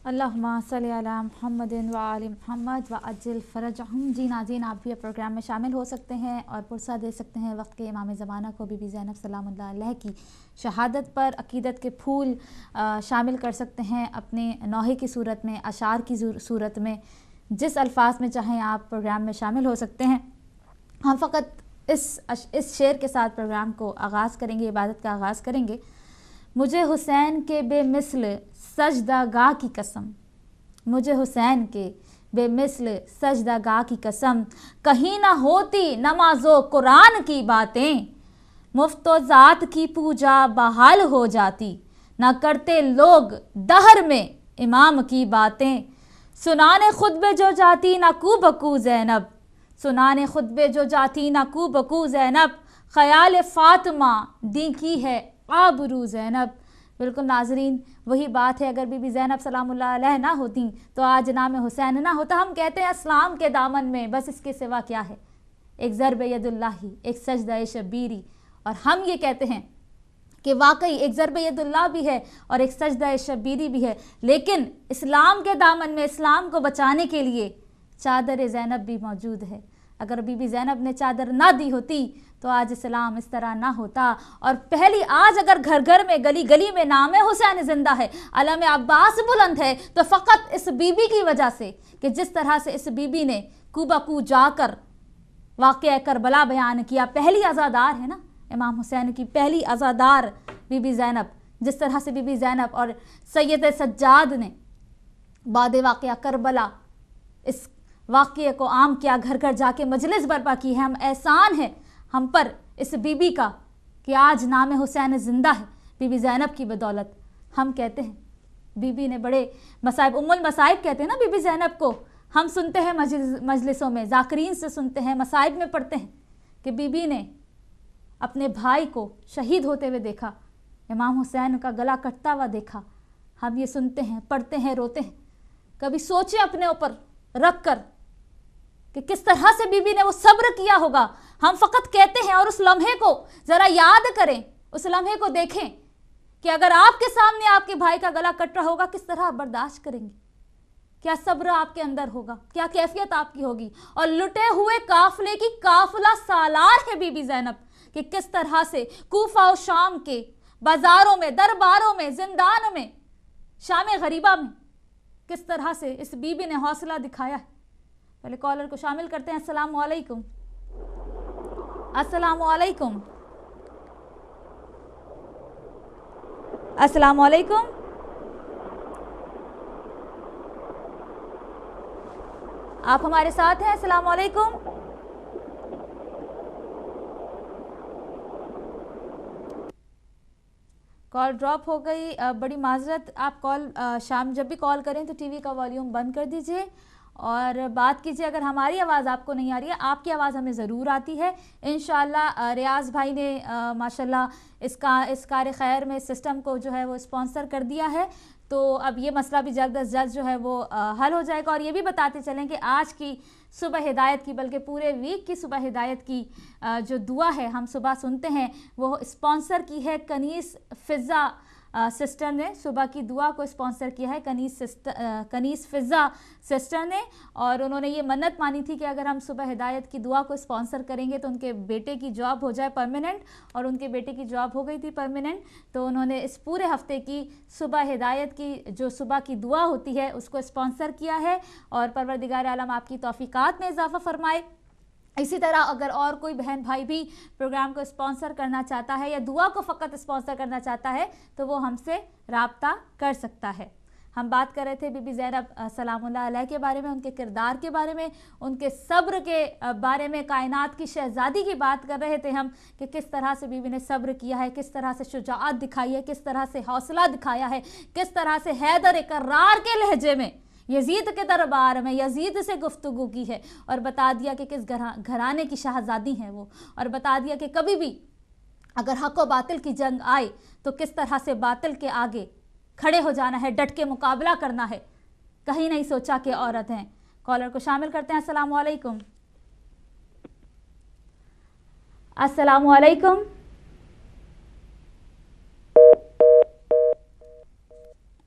اللہم صلی علی محمد و آل محمد و عجل فرجہم۔ جی ناظرین، آپ بھی پروگرام میں شامل ہو سکتے ہیں اور پرسہ دے سکتے ہیں وقت کے امام زمانہ کو بی بی زینب سلام اللہ علیہ کی شہادت پر عقیدت کے پھول شامل کر سکتے ہیں اپنے نوحے کی صورت میں، اشعار کی صورت میں، جس الفاظ میں چاہیں آپ پروگرام میں شامل ہو سکتے ہیں۔ ہم فقط اس شعر کے ساتھ پروگرام کو آغاز کریں گے، عبادت کا آغاز کریں گے۔ مجھے حسین کے بے مثل سجدہ گاہ کی قسم، مجھے حسین کے بے مثل سجدہ گاہ کی قسم، کہیں نہ ہوتی نماز و قرآن کی باتیں، مفت و ذات کی پوجا بحال ہو جاتی، نہ کرتے لوگ دہر میں امام کی باتیں، سنانے خطبے جو جاتی نہ کو بکو زینب، سنانے خطبے جو جاتی نہ کو بکو زینب، خیال فاطمہ دیکھی ہے آبرو زینب۔ بالکل ناظرین، وہی بات ہے، اگر بی بی زینب سلام اللہ علیہ نہ ہوتی تو آج نام حسین نہ ہوتا۔ ہم کہتے ہیں اسلام کے دامن میں بس اس کے سوا کیا ہے، ایک ضرب ید اللہ، ایک سجدہ شبیری، اور ہم یہ کہتے ہیں کہ واقعی ایک ضرب ید اللہ بھی ہے اور ایک سجدہ شبیری بھی ہے، لیکن اسلام کے دامن میں اسلام کو بچانے کے لیے چادر زینب بھی موجود ہے۔ اگر بی بی زینب نے چادر نہ دی ہوتی تو آج اسلام اس طرح نہ ہوتا۔ اور پہلی آج اگر گھر گھر میں، گلی گلی میں نام حسین زندہ ہے، علم عباس بلند ہے، تو فقط اس بی بی کی وجہ سے کہ جس طرح سے اس بی بی نے کو بکو جا کر واقعہ کربلا بیان کیا۔ پہلی عزادار ہے نا امام حسین کی، پہلی عزادار بی بی زینب، جس طرح سے بی بی زینب اور سید سجاد نے بعد واقعہ کربلا اس واقعے کو عام کیا، گھر گھر جا کے مجلس برپا کی ہے۔ ہم احسان ہے ہم پر اس بی بی کا کہ آج نام حسین زندہ ہے بی بی زینب کی بدولت۔ ہم کہتے ہیں بی بی نے بڑے مصائب، ام المصائب کہتے ہیں نا بی بی زینب کو، ہم سنتے ہیں مجلسوں میں، ذاکرین سے سنتے ہیں، مصائب میں پڑھتے ہیں کہ بی بی نے اپنے بھائی کو شہید ہوتے ہوئے دیکھا، امام حسین کا گلا کٹتا ہوا دیکھا۔ ہم یہ سنتے ہیں، پڑھتے ہیں، روتے ہیں۔ کبھی سوچیں اپنے اوپر رکھ کر کہ کس طرح سے بی بی نے وہ صبر کیا ہوگا۔ ہم فقط کہتے ہیں، اور اس لمحے کو ذرا یاد کریں، اس لمحے کو دیکھیں کہ اگر آپ کے سامنے آپ کے بھائی کا گلا کٹ رہا ہوگا کس طرح آپ برداشت کریں گے، کیا صبر آپ کے اندر ہوگا، کیا کیفیت آپ کی ہوگی۔ اور لٹے ہوئے قافلے کی قافلہ سالار ہے بی بی زینب، کہ کس طرح سے کوفہ و شام کے بازاروں میں، درباروں میں، زندان میں، شام غریبہ میں کس طرح سے اس بی بی نے حوصلہ دکھایا ہے۔ پہلے کالر کو شامل کرتے ہیں۔ السلام علیکم، السلام علیکم، السلام علیکم۔ آپ ہمارے ساتھ ہیں؟ السلام علیکم۔ کال ڈراپ ہو گئی، بڑی معذرت۔ آپ کال شام جب بھی کال کریں تو ٹی وی کا والیوم بند کر دیجئے اور بات کیجئے۔ اگر ہماری آواز آپ کو نہیں آ رہی ہے، آپ کی آواز ہمیں ضرور آتی ہے انشاءاللہ۔ ریاض بھائی نے ماشاءاللہ اس کار خیر میں سسٹم کو جو ہے وہ اسپانسر کر دیا ہے، تو اب یہ مسئلہ بھی جلد از جلد جو ہے وہ حل ہو جائے گا۔ اور یہ بھی بتاتے چلیں کہ آج کی صبح ہدایت کی، بلکہ پورے ویک کی صبح ہدایت کی جو دعا ہے ہم صبح سنتے ہیں، وہ اسپانسر کی ہے کنیس فضا سسٹر نے۔ صبح کی دعا کو اسپانسر کیا ہے کنیس فضا سسٹر نے، اور انہوں نے یہ منت مانی تھی کہ اگر ہم صبح ہدایت کی دعا کو اسپانسر کریں گے تو ان کے بیٹے کی جاب ہو جائے پرماننٹ، اور ان کے بیٹے کی جاب ہو گئی تھی پرماننٹ۔ تو انہوں نے اس پورے ہفتے کی صبح ہدایت کی جو صبح کی دعا ہوتی ہے اس کو اسپانسر کیا ہے، اور پروردگار عالم آپ کی توفیقات میں اضافہ فرمائے۔ اسی طرح اگر اور کوئی بہن بھائی بھی پروگرام کو اسپانسر کرنا چاہتا ہے یا دعا کو فقط اسپانسر کرنا چاہتا ہے تو وہ ہم سے رابطہ کر سکتا ہے۔ ہم بات کر رہے تھے بی بی زینب سلام اللہ علیہ کے بارے میں، ان کے کردار کے بارے میں، ان کے صبر کے بارے میں، کائنات کی شہزادی کی بات کر رہے تھے ہم کہ کس طرح سے بی بی نے صبر کیا ہے، کس طرح سے شجاعت دکھائی ہے، کس طرح سے حوصلہ دکھایا ہے، کس طرح سے حیدر کرار کے لہجے میں یزید کے دربار میں یزید سے گفتگو کی ہے، اور بتا دیا کہ کس گھرانے کی شہزادی ہیں وہ، اور بتا دیا کہ کبھی بھی اگر حق و باطل کی جنگ آئے تو کس طرح سے باطل کے آگے کھڑے ہو جانا ہے، ڈٹ کے مقابلہ کرنا ہے، کہیں نہیں سوچا کہ عورت ہیں۔ کالر کو شامل کرتے ہیں۔ السلام علیکم، السلام علیکم۔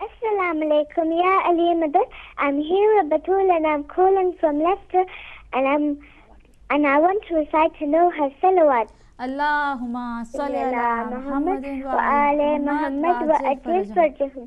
Assalamu alaikum, Ya Ali Madad. I'm here with Batul and I'm calling from Leicester and I want to recite to know her salawat. Allahumma salli ala Muhammadin wa ali Muhammad wa ajil farjahum.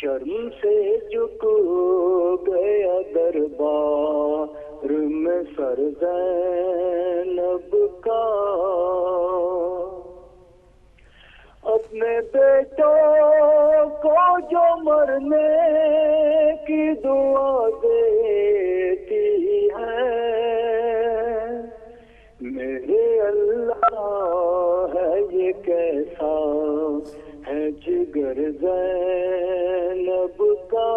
شرم سے جھک گیا دربار میں سر زینب کا، اپنے بیٹوں کو جو مرنے کی دعا دیتی ہے، میرے اللہ ہے یہ کیسا ہے جگر زینب کا۔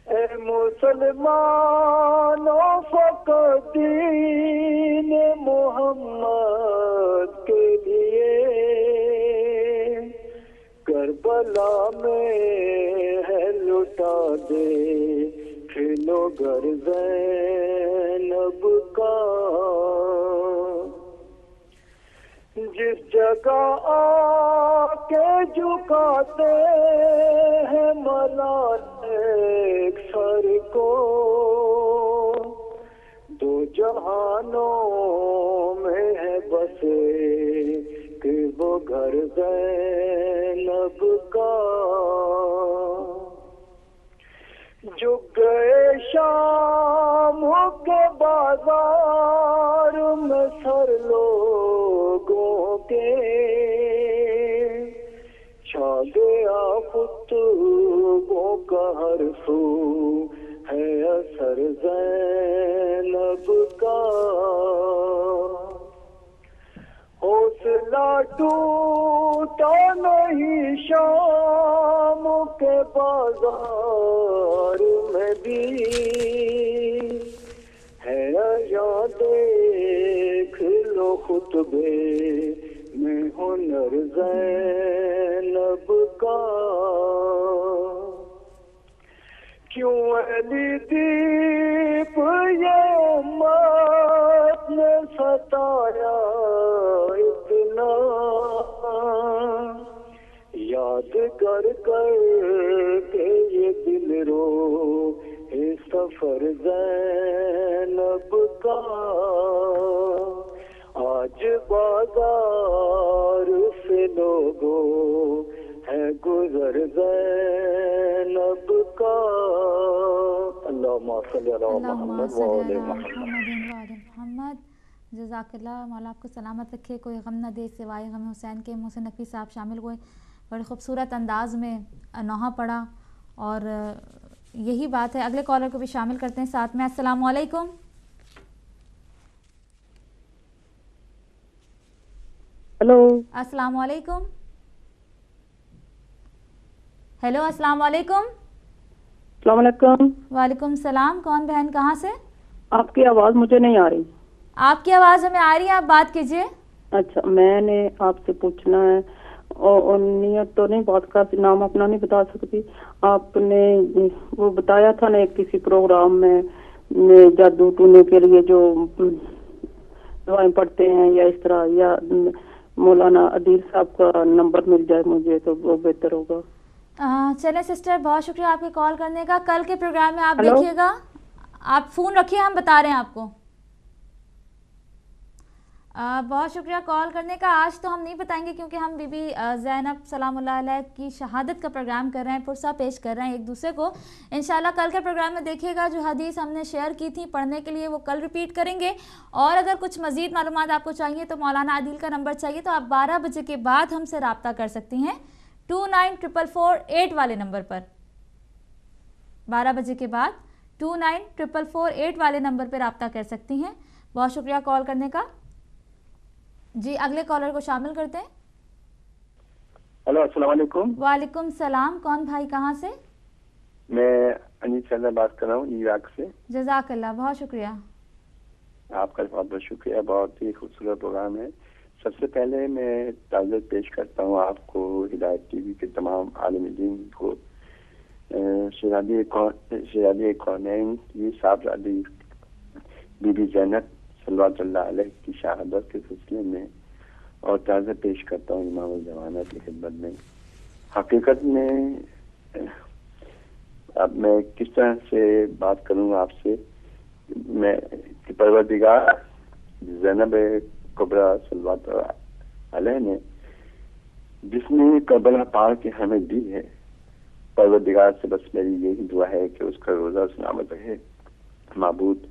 اے مسلمانوں فقط دین محمد کے لیے کربلا میں ہے لٹا دے کھلو گھر زینب کا۔ جس جگہ آ کے جھکاتے ہیں ملائک سر کو، دو جہانوں میں ہے بسے کہ وہ گھر زینب کا۔ جھک گئے شام کے بازار میں سر لوگوں کے، چھا گیا خطبوں کا ہر سو ہے اثر زینب کا۔ حوصلہ ٹوٹا نہیں شام کے بازار میں بھی، ہے یا دیکھ لو خطبے میں ہنر زینب کا۔ کیوں علی دیپ یہ امت نے ستایا اتنا، یاد کر کر کے یہ دل رو اے سفر زینب کا۔ آج بازار سے لوگوں ہے گزر زینب کا۔ اللہم صلی علی محمد وعلی محمد۔ جزاک اللہ، مولا آپ کو سلامت رکھے، کوئی غم نہ دے سوائے غم حسین کے۔ محسن نقوی صاحب شامل ہوئے، بڑے خوبصورت انداز میں نوحہ پڑھا، اور یہی بات ہے۔ اگلے کالر کو بھی شامل کرتے ہیں ساتھ میں۔ السلام علیکم۔ ہلو، السلام علیکم۔ ہیلو، السلام علیکم۔ السلام علیکم۔ وعلیکم السلام، کون بہن کہاں سے؟ آپ کی آواز مجھے نہیں آ رہی۔ آپ کی آواز ہمیں آ رہی ہے، آپ بات کیجئے۔ اچھا، میں نے آپ سے پوچھنا ہے، اور نیت تو نہیں بات کا نام اپنا نہیں بتا سکتی، آپ نے وہ بتایا تھا نا کسی پروگرام میں جادو ٹونے کے لیے جو دعائیں پڑھتے ہیں یا اس طرح، یا مولانا عدیل صاحب کا نمبر مل جائے مجھے تو وہ بہتر ہوگا۔ چلیں سسٹر، بہت شکریہ آپ کے کال کرنے کا۔ کل کے پروگرام میں آپ دیکھیے گا، آپ فون رکھیے، ہم بتا رہے ہیں آپ کو۔ بہت شکریہ کال کرنے کا۔ آج تو ہم نہیں بتائیں گے کیونکہ ہم بی بی زینب سلام اللہ علیہ کی شہادت کا پروگرام کر رہے ہیں، پرسہ پیش کر رہے ہیں ایک دوسرے کو۔ انشاءاللہ کل کے پروگرام میں دیکھیے گا، جو حدیث ہم نے شیئر کی تھی پڑھنے کے لیے وہ کل ریپیٹ کریں گے، اور اگر کچھ مزید معلومات آپ کو چاہیے تو مولانا عدیل کا نمبر چاہیے تو آپ 12 بجے کے بعد ہم سے رابطہ کر سکتی ہیں 294448 والے نمبر پر۔ 12 بجے کے بعد 294448 والے نمبر پہ رابطہ کر سکتی ہیں۔ بہت شکریہ کال کرنے کا۔ جی اگلے کالر کو شامل کرتے ہیں۔ ہلو، السلام علیکم۔ وعلیکم السلام، کون بھائی کہاں سے؟ میں انیس صاحب بات کر رہا ہوں نیو یارک سے۔ جزاک اللہ، بہت شکریہ۔ آپ کا بہت بہت شکریہ، بہت ہی خوبصورت پروگرام ہے۔ سب سے پہلے میں تعزیت پیش کرتا ہوں آپ کو، ہدایت ٹی وی کے تمام عالم دین کو، شہزادی کونین کی صاحبزادی بی بی زینب صلوات اللہ علیہ کی شہادت کے سلسلے میں، اور تعزیت پیش کرتا ہوں امام الزمانہ کی خدمت میں۔ حقیقت میں اب میں کس طرح سے بات کروں آپ سے، میں پروردگار زینب کبریٰ صلوات علیہ نے جس نے کربلا پار کے ہمیں دی ہے، پروردگار سے بس میری یہی دعا ہے کہ اس کا روزہ سلامت رہے۔ معبود،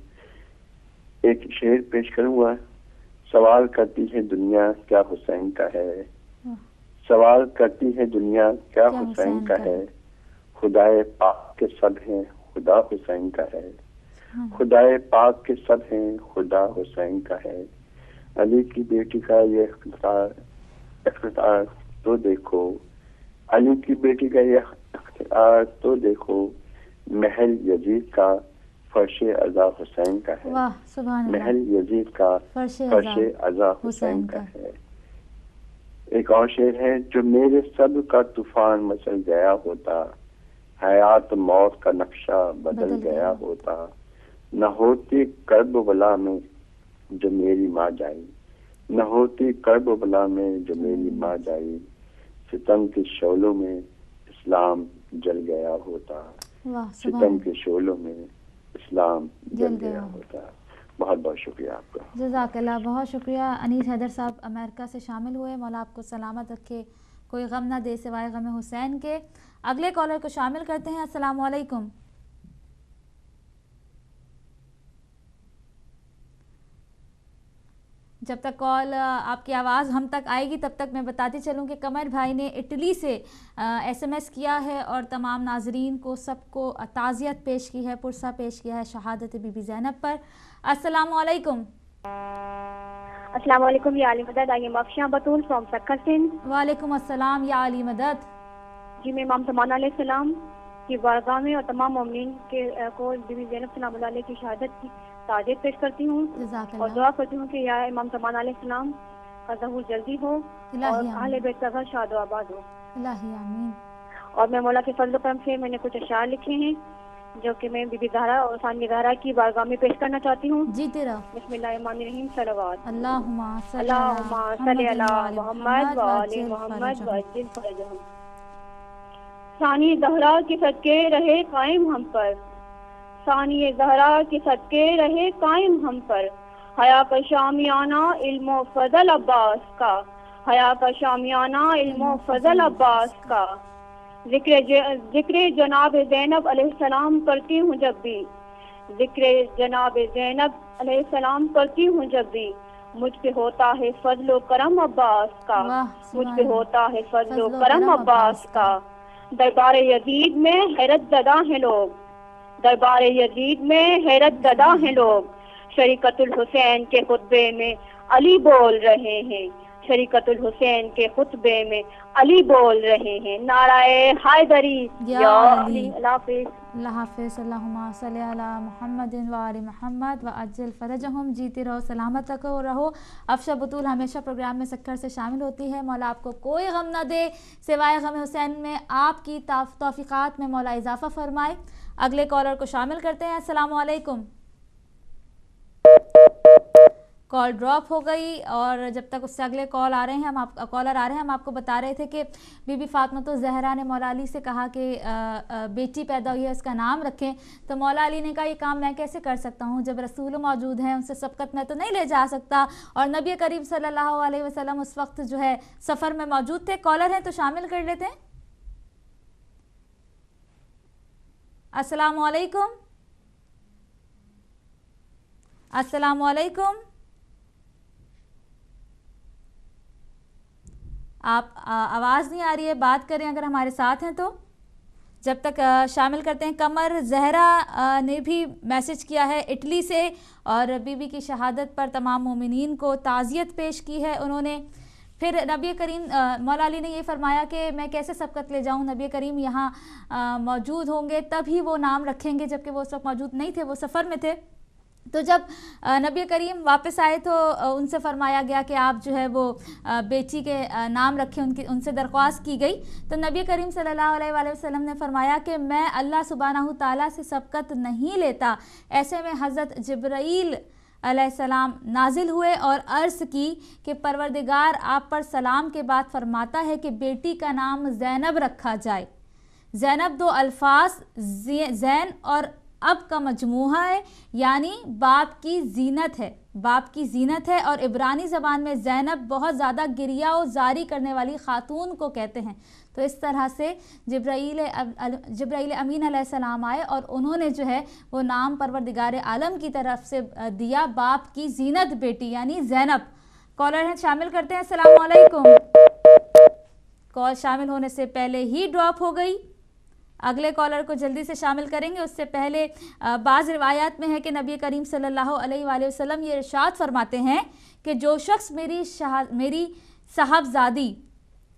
ایک شعر پیش کروں گا۔ سوال کرتی ہے دنیا کیا حسین کا ہے، سوال کرتی ہے دنیا کیا حسین کا ہے، خدائے پاک کے سب ہیں خدا حسین کا ہے، خدائے پاک کے سب ہیں خدا حسین کا ہے۔ علی کی بیٹی کا یہ اختیار تو دیکھو، علی کی بیٹی کا یہ اختیار تو دیکھو، محل یزید کا فرش عزا حسین کا ہے، محل یزید کا فرش عزا حسین کا ہے۔ ایک اور شعر ہے، جو میرے صبر کا طوفان مچل گیا ہوتا، حیات موت کا نقشہ بدل گیا ہوتا، نہ ہوتی کرب و بلا میں جو میری ماں جائی، نہ ہوتی کرب و بلا میں جو میری ماں جائی، ستم کے شعلوں میں اسلام جل گیا ہوتا، ستم کے شعلوں میں اسلام جل گیا ہوتا۔ بہت بہت شکریہ آپ کا۔ جزاک اللہ، بہت شکریہ۔ انیس حیدر صاحب امریکہ سے شامل ہوئے، مولا آپ کو سلامت رکھے، کوئی غم نہ دے سوائے غم حسین کے۔ اگلے کالر کو شامل کرتے ہیں۔ السلام علیکم۔ جب تک کال آپ کی آواز ہم تک آئے گی تب تک میں بتاتی چلوں کہ قمر بھائی نے اٹلی سے ایس ایم ایس کیا ہے اور تمام ناظرین کو سب کو تعزیت پیش کی ہے، پرسہ پیش کیا ہے شہادت بی بی زینب پر۔ السلام علیکم۔ السلام علیکم یا علی مدد، I am Afshan Batool from Sukkur Sindh. وعلیکم السلام یا علی مدد۔ جی میں امام زمان علیہ السلام کی بارگاہ میں اور تمام مومنین کے کو بی بی زینب سلام اللہ علیہ کی شہادت کی تعزیت پیش کرتی ہوں اور دعا کرتی ہوں کہ یا امام زمان علیہ السلام کا ظہور جلدی ہو اور اہل بیت کا گھر شاد و آباد ہو۔ الہی آمین۔ اور میں مولا کے فضل و کرم سے میں نے کچھ اشعار لکھے ہیں جو کہ میں بی بی زہرا اور ثانیہ زہرا کی بارگاہ میں پیش کرنا چاہتی ہوں۔ جی تیرا۔ بسم اللہ الرحمن الرحیم، صلوات۔ اللہم صلی علی محمد و آل محمد وعجل فرجہم۔ ثانی زہرا کے صدقے رہے قائم ہم پر، ثانی زہرا کے صدقے رہے قائم ہم پر، حیا کا شامیانہ علم و فضل عباس کا، حیا کا شامیانہ علم و فضل عباس کا، ذکر جناب زینب علیہ السلام کرتی ہوں جب بھی، ذکر جناب زینب علیہ السلام کرتی ہوں جب بھی، مجھ پہ ہوتا ہے فضل و کرم عباس کا، مجھ پہ ہوتا ہے فضل و کرم عباس کا۔ دربار یزید میں حیرت زدہ ہیں لوگ، دربار یزید میں حیرت زدہ ہیں لوگ، شریکت الحسین کے خطبے میں علی بول رہے ہیں، شریکت الحسین کے خطبے میں علی بول رہے ہیں، نعرہ حیدری یا علی۔ اللہ حافظ۔ اللہ حافظ۔ اللہم صلی علی محمد و آل محمد وعجل فرجہم۔ جیتی رہو، سلامت رہو۔ افشا بطول ہمیشہ پروگرام میں سکھر سے شامل ہوتی ہے۔ مولا آپ کو کوئی غم نہ دے سوائے غم حسین میں، آپ کی توفیقات میں مولا اضافہ فرمائے۔ اگلے کالر کو شامل کرتے ہیں۔ السلام علیکم۔ کال ڈراپ ہو گئی اور جب تک اس سے اگلے کالر آ رہے ہیں ہم آپ کو بتا رہے تھے کہ بی بی فاطمہ الزہرا نے مولا علی سے کہا کہ بیٹی پیدا ہوئی ہے اس کا نام رکھیں، تو مولا علی نے کہا یہ کام میں کیسے کر سکتا ہوں جب رسول موجود ہیں، ان سے سبقت میں تو نہیں لے جا سکتا، اور نبی کریم صلی اللہ علیہ وسلم اس وقت جو ہے سفر میں موجود تھے۔ کالر ہیں تو شامل کر لیتے ہیں۔ السلام علیکم۔ السلام علیکم۔ آپ آواز نہیں آ رہی ہے، بات کریں اگر ہمارے ساتھ ہیں تو۔ جب تک شامل کرتے ہیں، قمر زہرا نے بھی میسج کیا ہے اٹلی سے اور بی بی کی شہادت پر تمام مومنین کو تعزیت پیش کی ہے انہوں نے۔ پھر نبی کریم مولا علی نے یہ فرمایا کہ میں کیسے سبقت لے جاؤں، نبی کریم یہاں موجود ہوں گے تبھی وہ نام رکھیں گے، جبکہ وہ اس وقت موجود نہیں تھے، وہ سفر میں تھے۔ تو جب نبی کریم واپس آئے تو ان سے فرمایا گیا کہ آپ جو ہے وہ بیٹی کے نام رکھیں، ان سے درخواست کی گئی تو نبی کریم صلی اللہ علیہ وآلہ وسلم نے فرمایا کہ میں اللہ سبحانہ تعالیٰ سے سبقت نہیں لیتا۔ ایسے میں حضرت جبرائیل علیہ السلام نازل ہوئے اور عرض کی کہ پروردگار آپ پر سلام کے بعد فرماتا ہے کہ بیٹی کا نام زینب رکھا جائے۔ زینب دو الفاظ زین اور اب کا مجموعہ ہے، یعنی باپ کی زینت ہے، باپ کی زینت ہے. اور عبرانی زبان میں زینب بہت زیادہ گریہ و زاری کرنے والی خاتون کو کہتے ہیں. تو اس طرح سے جبرائیل امین علیہ السلام آئے اور انہوں نے جو ہے وہ نام پروردگار عالم کی طرف سے دیا باپ کی زینت بیٹی یعنی زینب. کالر ہیں، شامل کرتے ہیں. السلام علیکم. کال شامل ہونے سے پہلے ہی ڈراپ ہو گئی. اگلے کالر کو جلدی سے شامل کریں گے. اس سے پہلے بعض روایات میں ہے کہ نبی کریم صلی اللہ علیہ وآلہ وسلم یہ ارشاد فرماتے ہیں کہ جو شخص میری صاحبزادی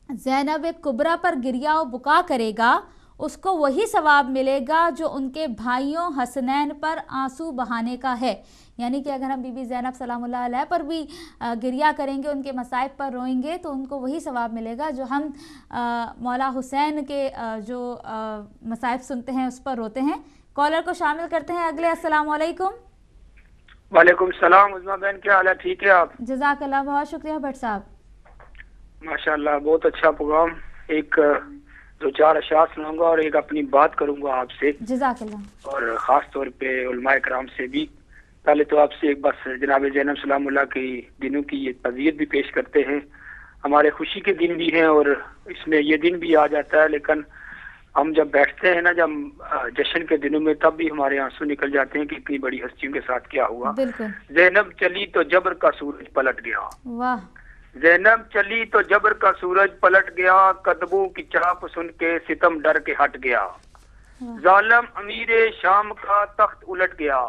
زینب کبریٰ پر گریہ و بکا کرے گا اس کو وہی ثواب ملے گا جو ان کے بھائیوں حسنین پر آنسو بہانے کا ہے. یعنی کہ اگر ہم بی بی زینب سلام اللہ علیہ پر بھی گریہ کریں گے، ان کے مصائب پر روئیں گے، تو ان کو وہی ثواب ملے گا جو ہم مولا حسین کے جو مصائب سنتے ہیں اس پر روتے ہیں. کالر کو شامل کرتے ہیں اگلے. السلام علیکم. وعلیکم السلام. عظمیٰ بہن کیا حال ہے؟ ٹھیک ہے آپ؟ جزاک اللہ، بہت شکریہ بھٹ صاحب. ماشاء اللہ بہت اچھا پروگرام. ایک دو چار اشعار سناؤں گا اور ایک اپنی بات کروں گا آپ سے، جزاک اللہ، اور خاص طور پہ علماء کرام سے بھی. پہلے تو آپ سے ایک بس جناب زینب سلام اللہ کی دنوں کی یہ تعزیت بھی پیش کرتے ہیں. ہمارے خوشی کے دن بھی ہیں اور اس میں یہ دن بھی آ جاتا ہے، لیکن ہم جب بیٹھتے ہیں نا جب جشن کے دنوں میں تب بھی ہمارے آنسو نکل جاتے ہیں کہ اتنی بڑی ہستیوں کے ساتھ کیا ہوا. زینب چلی تو جبر کا سورج پلٹ گیا. واہ. زینب چلی تو جبر کا سورج پلٹ گیا، قدموں کی چاپ سن کے ستم ڈر کے ہٹ گیا. ظالم امیر شام کا تخت الٹ گیا،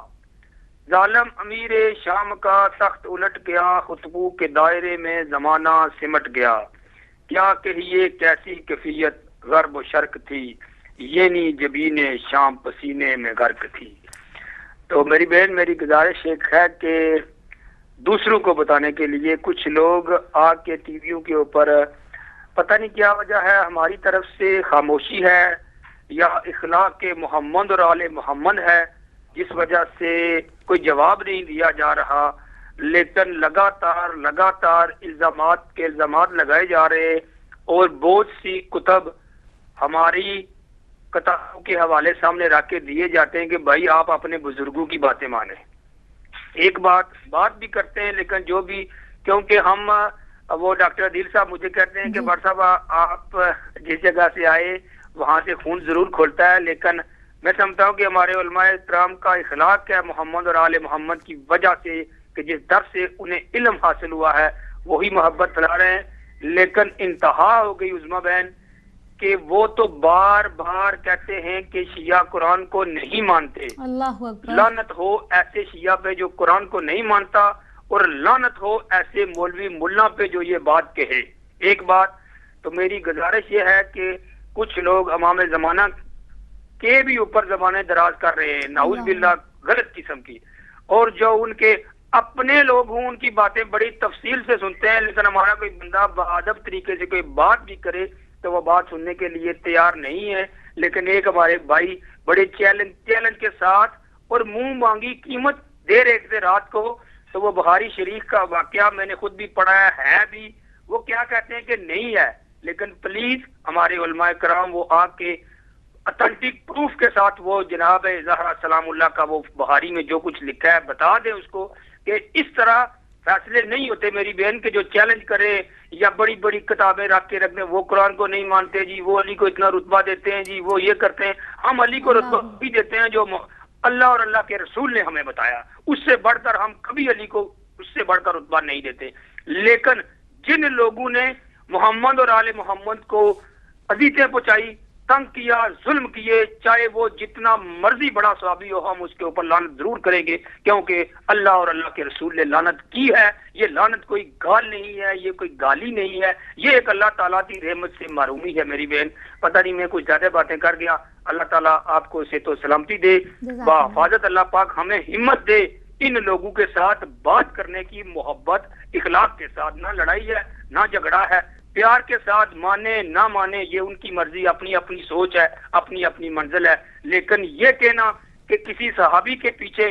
ظالم امیر شام کا تخت الٹ گیا، خطبوں کے دائرے میں زمانہ سمٹ گیا. کیا کہیے کیسی کیفیت غرب و شرق تھی، یہ نہیں جبین شام پسینے میں غرق تھی. تو میری بہن میری گزارش ایک ہے کہ دوسروں کو بتانے کے لیے کچھ لوگ آ کے ٹی ویوں کے اوپر پتہ نہیں کیا وجہ ہے، ہماری طرف سے خاموشی ہے یا اخلاق کے محمد اور آل محمد ہے جس وجہ سے کوئی جواب نہیں دیا جا رہا، لیکن لگاتار الزامات لگائے جا رہے اور بہت سی کتب ہماری کتابوں کے حوالے سامنے رکھ کے دیے جاتے ہیں کہ بھائی آپ اپنے بزرگوں کی باتیں مانیں. ایک بات بھی کرتے ہیں، لیکن جو بھی کیونکہ ہم وہ ڈاکٹر عدیل صاحب مجھے کہتے ہیں کہ بٹ صاحب آپ جس جگہ سے آئے وہاں سے خون ضرور کھولتا ہے، لیکن میں سمجھتا ہوں کہ ہمارے علماء کرام کا اخلاق ہے محمد اور آل محمد کی وجہ سے کہ جس در سے انہیں علم حاصل ہوا ہے وہی محبت پھیلا رہے ہیں. لیکن انتہا ہو گئی عظمیٰ بہن کہ وہ تو بار بار کہتے ہیں کہ شیعہ قرآن کو نہیں مانتے. اللہ اکبر. لعنت ہو ایسے شیعہ پہ جو قرآن کو نہیں مانتا، اور لعنت ہو ایسے مولوی ملا پہ جو یہ بات کہے. ایک بات تو میری گزارش یہ ہے کہ کچھ لوگ امام زمانہ کے بھی اوپر زبانیں دراز کر رہے ہیں، نعوذ باللہ غلط قسم کی، اور جو ان کے اپنے لوگ ہوں ان کی باتیں بڑی تفصیل سے سنتے ہیں، لیکن ہمارا کوئی بندہ بادب طریقے سے کوئی بات بھی کرے تو وہ بات سننے کے لیے تیار نہیں ہے. لیکن ایک ہمارے بھائی بڑے چیلنج کے ساتھ اور منہ مانگی قیمت دے رہے تھے رات کو، تو وہ بخاری شریف کا واقعہ میں نے خود بھی پڑھا ہے بھی، وہ کیا کہتے ہیں کہ نہیں ہے. لیکن پلیز ہمارے علماء کرام وہ آپ کے اتھینٹک پروف کے ساتھ وہ جناب زہرا سلام اللہ کا وہ بخاری میں جو کچھ لکھا ہے بتا دیں اس کو کہ اس طرح فیصلے نہیں ہوتے. میری بہن کے جو چیلنج کرے یا بڑی بڑی کتابیں رکھ کے رکھنے، وہ قرآن کو نہیں مانتے جی، وہ علی کو اتنا رتبہ دیتے ہیں جی، وہ یہ کرتے ہیں. ہم علی کو رتبہ بھی دیتے ہیں جو اللہ اور اللہ کے رسول نے ہمیں بتایا، اس سے بڑھ کر ہم کبھی علی کو اس سے بڑھ کر رتبہ نہیں دیتے. لیکن جن لوگوں نے محمد اور آل محمد کو اذیتیں پہنچائی، تنگ کیا، ظلم کیے، چاہے وہ جتنا مرضی بڑا صحابی ہو ہم اس کے اوپر لعنت ضرور کریں گے، کیونکہ اللہ اور اللہ کے رسول نے لعنت کی ہے. یہ لعنت کوئی گال نہیں ہے، یہ کوئی گالی نہیں ہے، یہ ایک اللہ تعالیٰ کی رحمت سے محرومی ہے. میری بہن پتہ نہیں میں کچھ زیادہ باتیں کر گیا، اللہ تعالیٰ آپ کو صحت و سلامتی دے، بحفاظت اللہ پاک ہمیں ہمت دے ان لوگوں کے ساتھ بات کرنے کی، محبت اخلاق کے ساتھ. نہ لڑائی ہے نہ جھگڑا ہے، پیار کے ساتھ مانے نہ مانے یہ ان کی مرضی، اپنی اپنی سوچ ہے، اپنی اپنی منزل ہے. لیکن یہ کہنا کہ کسی صحابی کے پیچھے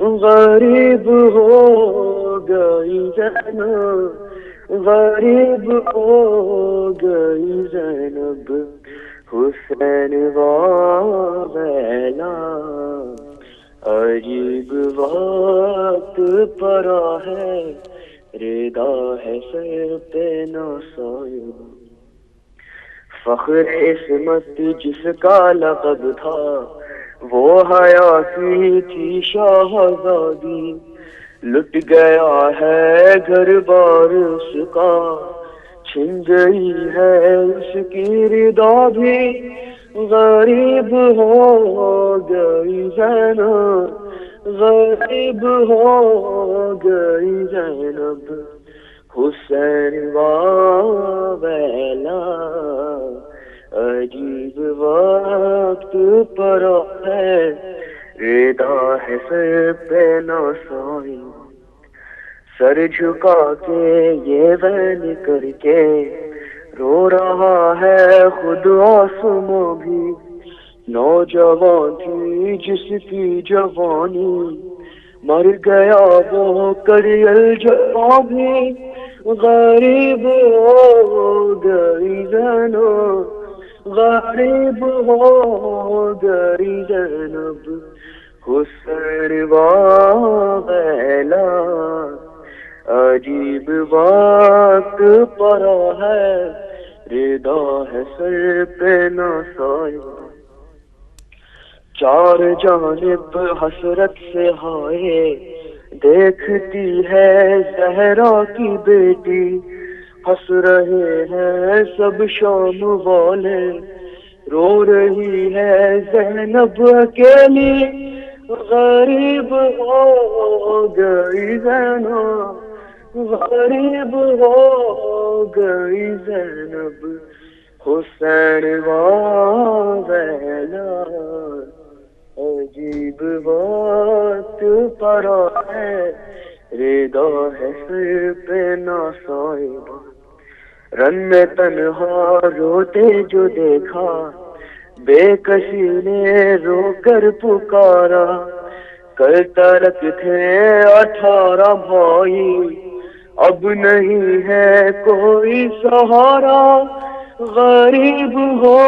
غریب ہو گئی زینب، غریب ہو گئی زینب، حسین والا عجیب وقت پڑا ہے، ردا ہے سر پہ ناصائب، فخر عصمت جس کا لقب تھا وہ حیا کی تھی شہزادی، لٹ گیا ہے گھر بار اس کا، چھن گئی ہے اس کی ردا بھی، غریب ہو گئی زینب، غریب ہو گئی زینب، حسین والا عجیب وقت پڑا ہے، ردا ہے سر پہ ناصائب، سر جھکا کے یہ ویل کر کے رو رہا ہے خود آسماں بھی، نوجوان تھی جس کی جوانی، مر گیا وہ کریل جوان بھی، غریب ہو گئی زینب، غریب ہو گئی زینب، حسین والا عجیب وقت پڑا ہے، ردا ہے سر پہ ناصائب، چار جانب حسرت سے ہائے دیکھتی ہے زہرا کی بیٹی، ہنس رہے ہیں سب شام والے، رو رہی ہے زینب اکیلی، غریب ہو گئی زینب، غریب ہو گئی زینب، حسین والا عجیب وقت پڑا ہے، ردا ہے سر پہ ناصائب، رن میں تنہا روتے جو دیکھا، بے کسی نے رو کر پکارا، کل تلک تھے 18 بھائی، اب نہیں ہے کوئی سہارا، غریب ہو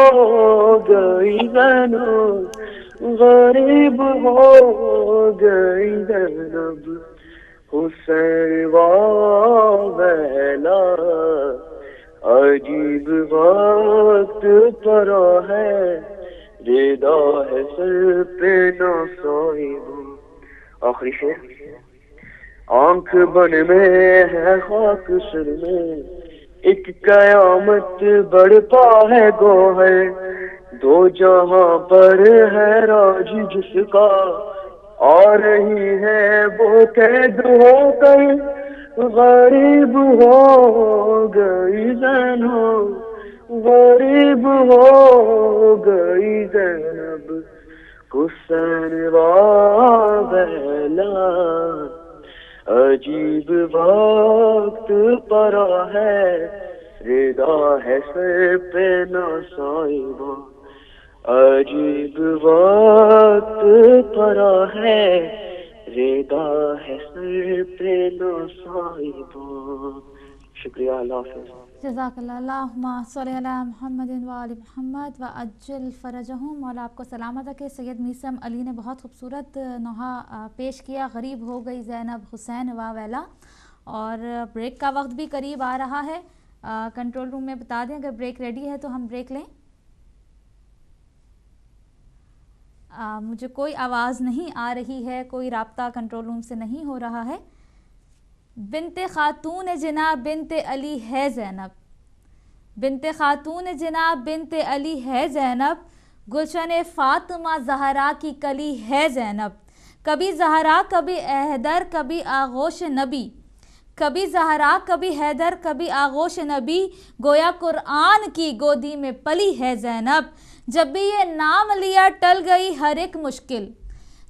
گئی زینب، غریب ہو گئی زینب، حسین والا عجیب وقت پڑا ہے، ردا ہے سر پہ ناصائب۔ آخری شعر، آنکھ بن میں ہے خاک سر میں، ایک قیامت بڑھتا ہے گوہر، دو جہاں پر ہے راج جس کا، آ رہی ہے وہ قید ہو کر، غریب ہو گئی زینب، غریب ہو گئی زینب، حسین والا عجیب وقت پڑا ہے، ردا ہے سر پہ ناصائب، عجیب وقت پڑا ہے، ردا ہے سر پہ ناصائب۔ شکریہ، اللہ حافظ۔ جزاک اللہ، اللہم صلی علی محمد و آل محمد و عجل فرجہم۔ مولا آپ کو سلامت رکھے۔ سید میثم علی نے بہت خوبصورت نوحہ پیش کیا، غریب ہو گئی زینب، حسین والا۔ اور بریک کا وقت بھی قریب آ رہا ہے، کنٹرول روم میں بتا دیں اگر بریک ریڈی ہے تو ہم بریک لیں۔ مجھے کوئی آواز نہیں آ رہی ہے، کوئی رابطہ کنٹرول روم سے نہیں ہو رہا ہے۔ بنت خاتون جناب بنت علی ہے زینب، بنت خاتون جناب بنت علی ہے زینب، گلشن فاطمہ زہرا کی کلی ہے زینب، کبھی زہرا کبھی حیدر کبھی آغوش نبی، کبھی زہرا کبھی حیدر کبھی آغوش نبی، گویا قرآن کی گودی میں پلی ہے زینب، جب بھی یہ نام لیا ٹل گئی ہر ایک مشکل،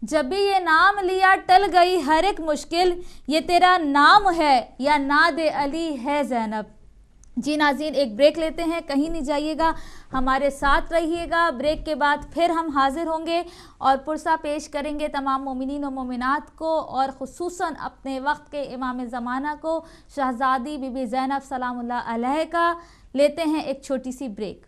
جب بھی یہ نام لیا ٹل گئی ہر ایک مشکل، یہ تیرا نام ہے یا ناد علی ہے زینب، جی ناظرین ایک بریک لیتے ہیں, کہیں نہیں جائیے گا, ہمارے ساتھ رہیے گا. بریک کے بعد پھر ہم حاضر ہوں گے اور پرسہ پیش کریں گے تمام مومنین و مومنات کو, اور خصوصاً اپنے وقت کے امام زمانہ کو, شہزادی بی بی زینب سلام اللہ علیہ کا. لیتے ہیں ایک چھوٹی سی بریک.